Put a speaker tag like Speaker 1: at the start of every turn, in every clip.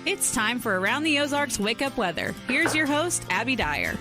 Speaker 1: It's time for Around the Ozarks Wake Up Weather. Here's your host, Abby Dyer.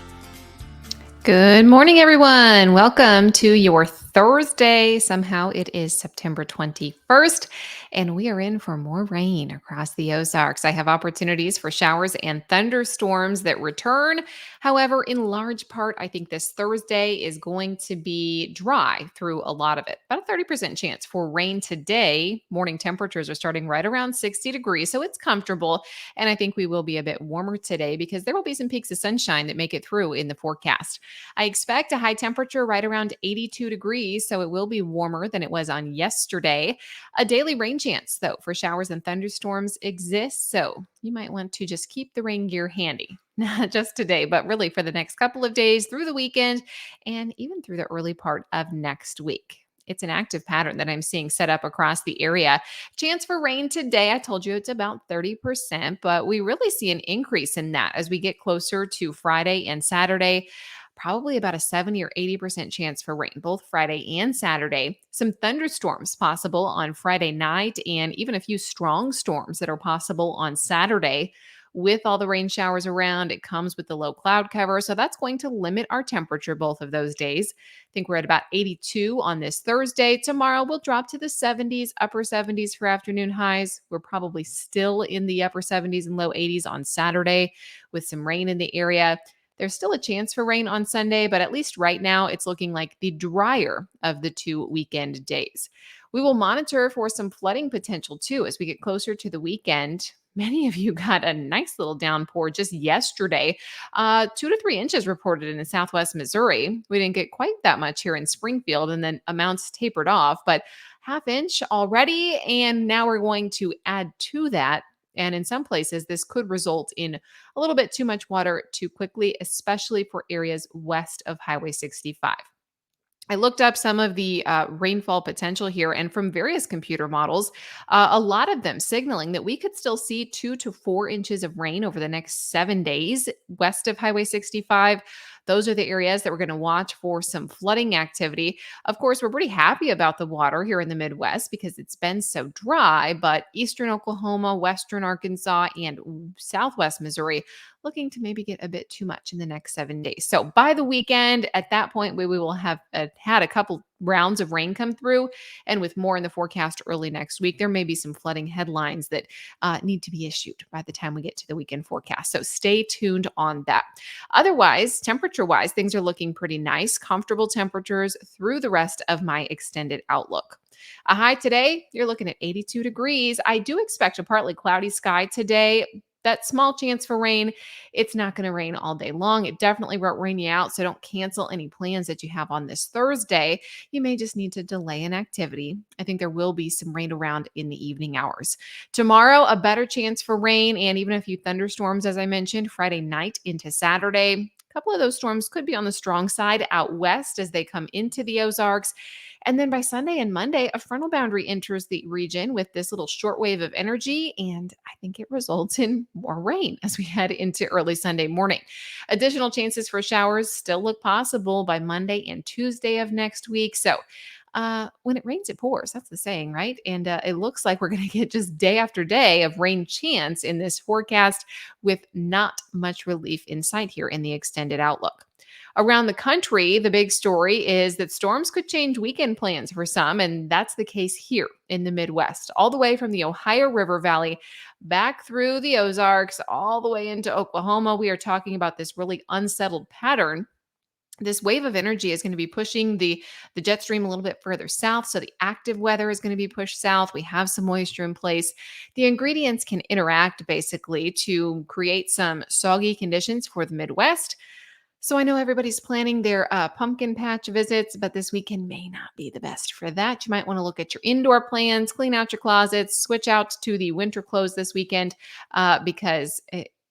Speaker 2: Good morning, everyone. Welcome to your Thursday. Somehow it is September 21st, and we are in for more rain across the Ozarks. I have opportunities for showers and thunderstorms that return. However, in large part, I think this Thursday is going to be dry through a lot of it. About a 30% chance for rain today. Morning temperatures are starting right around 60 degrees, so it's comfortable. And I think we will be a bit warmer today because there will be some peaks of sunshine that make it through in the forecast. I expect a high temperature right around 82 degrees, so it will be warmer than it was on yesterday. A daily rain chance, though, for showers and thunderstorms exists, so you might want to just keep the rain gear handy. Not just today, but really for the next couple of days through the weekend and even through the early part of next week. It's an active pattern that I'm seeing set up across the area. Chance for rain today, I told you it's about 30%, but we really see an increase in that as we get closer to Friday and Saturday. Probably about a 70 or 80% chance for rain, both Friday and Saturday. Some thunderstorms possible on Friday night, and even a few strong storms that are possible on Saturday. With all the rain showers around, it comes with the low cloud cover. So that's going to limit our temperature both of those days. I think we're at about 82 on this Thursday. Tomorrow we'll drop to the 70s, upper 70s for afternoon highs. We're probably still in the upper 70s and low 80s on Saturday with some rain in the area. There's still a chance for rain on Sunday, but at least right now it's looking like the drier of the two weekend days. We will monitor for some flooding potential too as we get closer to the weekend. Many of you got a nice little downpour just yesterday. 2 to 3 inches reported in the southwest Missouri. We didn't get quite that much here in Springfield, and then amounts tapered off, but half inch already. And now we're going to add to that. And in some places, this could result in a little bit too much water too quickly, especially for areas west of Highway 65. I looked up some of the rainfall potential here, and from various computer models, a lot of them signaling that we could still see 2 to 4 inches of rain over the next 7 days west of Highway 65. Those are the areas that we're going to watch for some flooding activity. Of course, we're pretty happy about the water here in the Midwest because it's been so dry, but eastern Oklahoma, western Arkansas, and southwest Missouri looking to maybe get a bit too much in the next 7 days. So by the weekend, at that point, we will have had a couple rounds of rain come through. And with more in the forecast early next week, there may be some flooding headlines that need to be issued by the time we get to the weekend forecast. So stay tuned on that. Otherwise, temperature wise, things are looking pretty nice, comfortable temperatures through the rest of my extended outlook. A high today, you're looking at 82 degrees. I do expect a partly cloudy sky today. That small chance for rain, it's not going to rain all day long. It definitely won't rain you out, so don't cancel any plans that you have on this Thursday. You may just need to delay an activity. I think there will be some rain around in the evening hours. Tomorrow, a better chance for rain and even a few thunderstorms, as I mentioned, Friday night into Saturday. A couple of those storms could be on the strong side out west as they come into the Ozarks. And then by Sunday and Monday, a frontal boundary enters the region with this little shortwave of energy, and I think it results in more rain as we head into early Sunday morning. Additional chances for showers still look possible by Monday and Tuesday of next week. So, when it rains, it pours. That's the saying, right? And it looks like we're going to get just day after day of rain chance in this forecast with not much relief in sight here in the extended outlook. Around the country, the big story is that storms could change weekend plans for some, and that's the case here in the Midwest, all the way from the Ohio River Valley back through the Ozarks, all the way into Oklahoma. We are talking about this really unsettled pattern. This wave of energy is going to be pushing the jet stream a little bit further south. So the active weather is going to be pushed south. We have some moisture in place. The ingredients can interact basically to create some soggy conditions for the Midwest. So I know everybody's planning their pumpkin patch visits, but this weekend may not be the best for that. You might want to look at your indoor plans, clean out your closets, switch out to the winter clothes this weekend because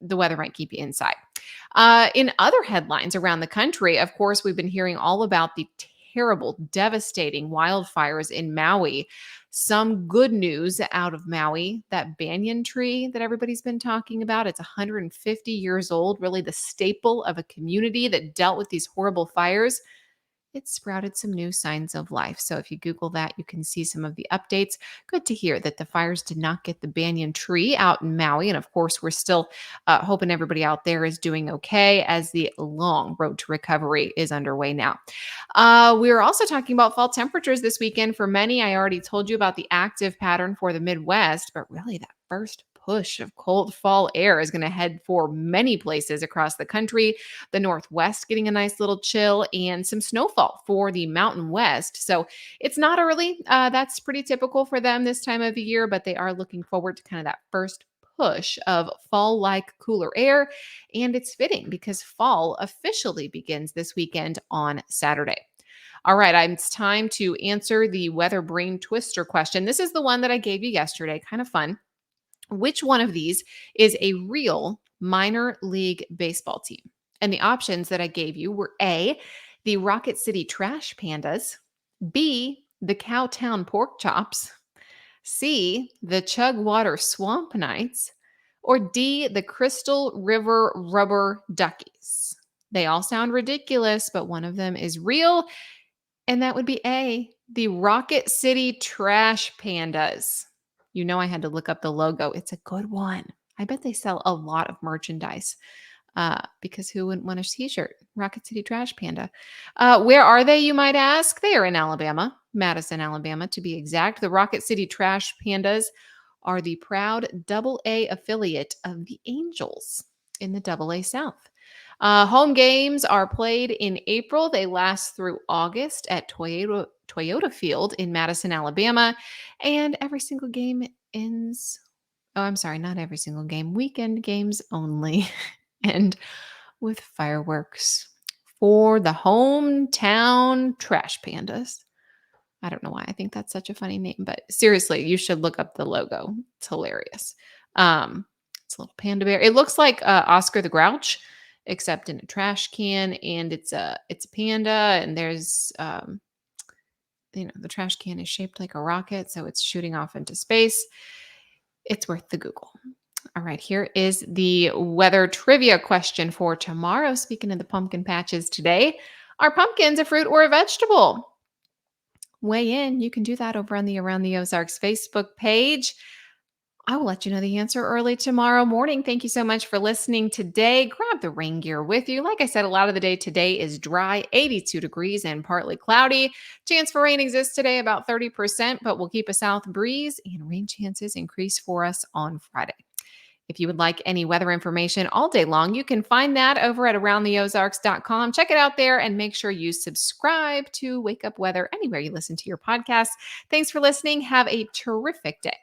Speaker 2: the weather might keep you inside. In other headlines around the country, of course, we've been hearing all about the terrible, devastating wildfires in Maui. Some good news out of Maui, that banyan tree that everybody's been talking about, it's 150 years old, really the staple of a community that dealt with these horrible fires. it sprouted some new signs of life. So if you Google that, you can see some of the updates. Good to hear that the fires did not get the banyan tree out in Maui. And of course, we're still hoping everybody out there is doing okay as the long road to recovery is underway now. We were also talking about fall temperatures this weekend. For many, I already told you about the active pattern for the Midwest, but really that first push of cold fall air is going to head for many places across the country. The Northwest getting a nice little chill and some snowfall for the Mountain West. So it's not early. That's pretty typical for them this time of the year, but they are looking forward to kind of that first push of fall like cooler air. And it's fitting because fall officially begins this weekend on Saturday. All right, it's time to answer the weather brain twister question. This is the one that I gave you yesterday, kind of fun. Which one of these is a real minor league baseball team? And the options that I gave you were A, the Rocket City Trash Pandas, B, the Cowtown Pork Chops, C, the Chugwater Swamp Knights, or D, the Crystal River Rubber Duckies. They all sound ridiculous, but one of them is real, and that would be A, the Rocket City Trash Pandas. You know, I had to look up the logo. It's a good one. I bet they sell a lot of merchandise because who wouldn't want a t-shirt? Rocket City Trash Panda. Where are they, you might ask? They are in Alabama, Madison, Alabama, to be exact. The Rocket City Trash Pandas are the proud AA affiliate of the Angels in the AA South. Home games are played in April. They last through August at Toyota Field in Madison, Alabama. And every single game ends. Oh, I'm sorry, not every single game. Weekend games only. And with fireworks for the hometown Trash Pandas. I don't know why I think that's such a funny name, but seriously, you should look up the logo. It's hilarious. It's a little panda bear. It looks like Oscar the Grouch, except in a trash can, and it's a panda, and there's the trash can is shaped like a rocket, so it's shooting off into space. It's worth the Google. All right, here is the weather trivia question for tomorrow. Speaking of the pumpkin patches today, are pumpkins a fruit or a vegetable? Weigh in. You can do that over on the Around the Ozarks Facebook page. I will let you know the answer early tomorrow morning. Thank you so much for listening today. Grab the rain gear with you. Like I said, a lot of the day today is dry, 82 degrees and partly cloudy. Chance for rain exists today, about 30%, but we'll keep a south breeze and rain chances increase for us on Friday. If you would like any weather information all day long, you can find that over at aroundtheozarks.com. Check it out there and make sure you subscribe to Wake Up Weather anywhere you listen to your podcasts. Thanks for listening. Have a terrific day.